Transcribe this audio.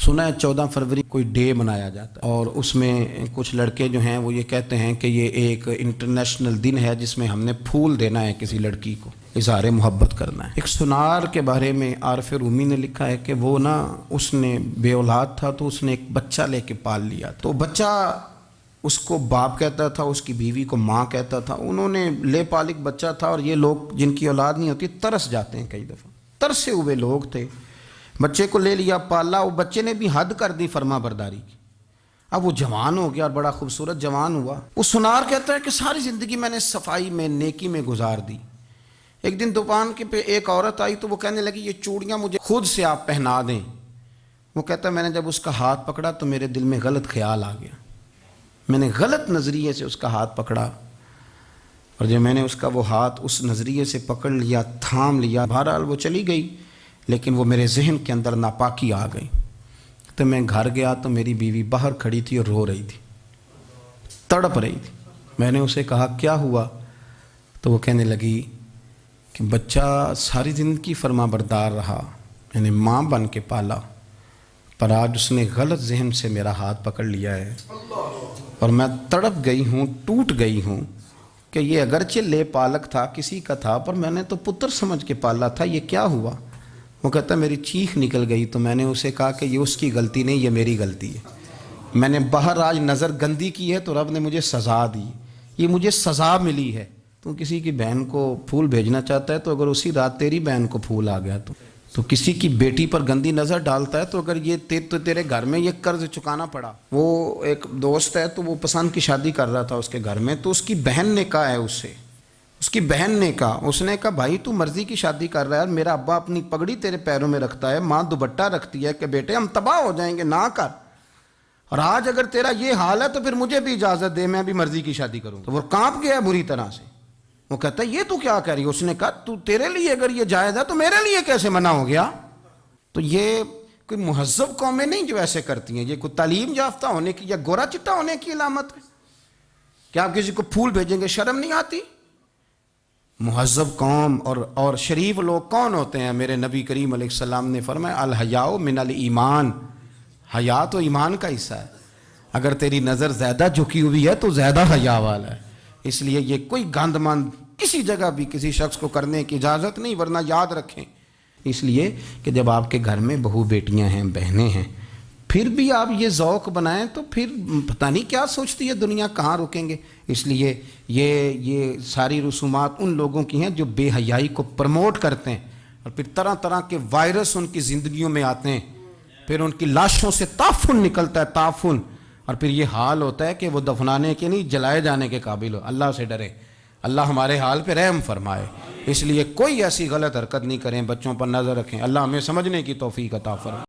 سنا ہے 14 فروری کوئی ڈے منایا جاتا ہے اور اس میں کچھ لڑکے جو ہیں وہ یہ کہتے ہیں کہ یہ ایک انٹرنیشنل دن ہے جس میں ہم نے پھول دینا ہے کسی لڑکی کو، اظہار محبت کرنا ہے۔ ایک سنار کے بارے میں عارف رومی نے لکھا ہے کہ وہ اس نے بے اولاد تھا تو اس نے ایک بچہ لے کے پال لیا، تو بچہ اس کو باپ کہتا تھا، اس کی بیوی کو ماں کہتا تھا۔ انہوں نے لے پال ایک بچہ تھا، اور یہ لوگ جن کی اولاد نہیں ہوتی ترس جاتے ہیں، کئی دفعہ ترسے ہوئے لوگ تھے، بچے کو لے لیا، پالا، وہ بچے نے بھی حد کر دی فرما برداری کی۔ اب وہ جوان ہو گیا اور بڑا خوبصورت جوان ہوا۔ وہ سنار کہتا ہے کہ ساری زندگی میں نے صفائی میں نیکی میں گزار دی۔ ایک دن دکان کے پہ ایک عورت آئی تو وہ کہنے لگی یہ چوڑیاں مجھے خود سے آپ پہنا دیں۔ وہ کہتا ہے میں نے جب اس کا ہاتھ پکڑا تو میرے دل میں غلط خیال آ گیا، میں نے غلط نظریے سے اس کا ہاتھ پکڑا، اور جب میں نے اس کا وہ ہاتھ اس نظریے سے پکڑ لیا، تھام لیا، بہرحال وہ چلی گئی، لیکن وہ میرے ذہن کے اندر ناپاکی آ گئی۔ تو میں گھر گیا تو میری بیوی باہر کھڑی تھی اور رو رہی تھی، تڑپ رہی تھی۔ میں نے اسے کہا کیا ہوا؟ تو وہ کہنے لگی کہ بچہ ساری زندگی فرما بردار رہا، میں نے ماں بن کے پالا، پر آج اس نے غلط ذہن سے میرا ہاتھ پکڑ لیا ہے، اور میں تڑپ گئی ہوں، ٹوٹ گئی ہوں کہ یہ اگرچہ لے پالک تھا، کسی کا تھا، پر میں نے تو پتر سمجھ کے پالا تھا، یہ کیا ہوا؟ وہ کہتا ہے میری چیخ نکل گئی۔ تو میں نے اسے کہا کہ یہ اس کی غلطی نہیں، یہ میری غلطی ہے، میں نے باہر آج نظر گندی کی ہے تو رب نے مجھے سزا دی، یہ مجھے سزا ملی ہے۔ تو کسی کی بہن کو پھول بھیجنا چاہتا ہے تو اگر اسی رات تیری بہن کو پھول آ گیا تو کسی کی بیٹی پر گندی نظر ڈالتا ہے تو اگر یہ تیرے گھر میں یہ قرض چکانا پڑا۔ وہ ایک دوست ہے تو وہ پسند کی شادی کر رہا تھا اس کے گھر میں، تو اس کی بہن نے کہا ہے اس کی بہن نے کہا، اس نے کہا بھائی تو مرضی کی شادی کر رہا ہے، میرا ابا اپنی پگڑی تیرے پیروں میں رکھتا ہے، ماں دوپٹہ رکھتی ہے کہ بیٹے ہم تباہ ہو جائیں گے، نہ کر، اور آج اگر تیرا یہ حال ہے تو پھر مجھے بھی اجازت دے، میں بھی مرضی کی شادی کروں۔ تو وہ کانپ گیا بری طرح سے، وہ کہتا ہے یہ تو کیا کہہ رہی ہے؟ اس نے کہا تو تیرے لیے اگر یہ جائز ہے تو میرے لیے کیسے منع ہو گیا؟ تو یہ کوئی مہذب قومیں نہیں جو ایسے کرتی ہیں، یہ کوئی تعلیم یافتہ ہونے کی یا گورا چٹا ہونے کی علامت ہے؟ کیا آپ کسی کو پھول بھیجیں گے؟ شرم نہیں آتی؟ مہذب قوم اور شریف لوگ کون ہوتے ہیں؟ میرے نبی کریم علیہ السلام نے فرمایا الحیاء من الایمان، حیا تو ایمان کا حصہ ہے، اگر تیری نظر زیادہ جھکی ہوئی ہے تو زیادہ حیا والا ہے۔ اس لیے یہ کوئی گند مند کسی جگہ بھی کسی شخص کو کرنے کی اجازت نہیں، ورنہ یاد رکھیں اس لیے کہ جب آپ کے گھر میں بہو بیٹیاں ہیں، بہنیں ہیں، پھر بھی آپ یہ ذوق بنائیں تو پھر پتہ نہیں کیا سوچتی ہے دنیا، کہاں رکیں گے۔ اس لیے یہ ساری رسومات ان لوگوں کی ہیں جو بے حیائی کو پروموٹ کرتے ہیں، اور پھر طرح طرح کے وائرس ان کی زندگیوں میں آتے ہیں، پھر ان کی لاشوں سے تعفن نکلتا ہے، تعفن، اور پھر یہ حال ہوتا ہے کہ وہ دفنانے کے نہیں جلائے جانے کے قابل ہو۔ اللہ سے ڈرے، اللہ ہمارے حال پہ رحم فرمائے۔ اس لیے کوئی ایسی غلط حرکت نہیں کریں، بچوں پر نظر رکھیں۔ اللہ ہمیں سمجھنے کی توفیق عطا فرمائے۔